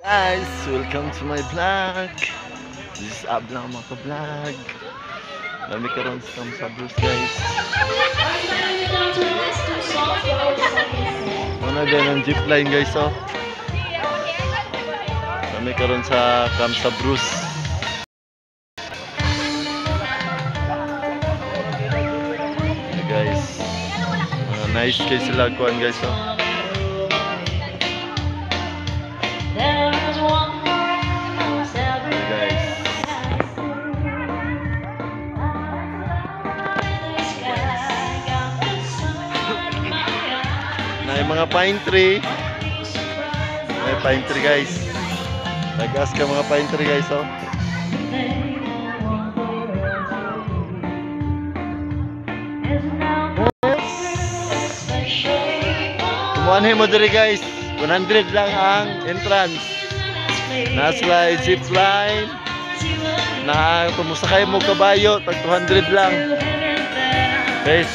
Guys, welcome to my vlog. This is Ablang mga vlog. Kami karon sa Bruce guys. Ano din ang jeep line guys oh. Kami karon sa Bruce. Guys, nice kayo sila kuan guys oh. May mga pine tree. May pine tree guys. Tagas ka mga pine tree guys oh. Kumuha mo diri guys. 100 lang ang entrance. Nasa zip line. Na kumusakay mo kabayo tag 200 lang. Guys,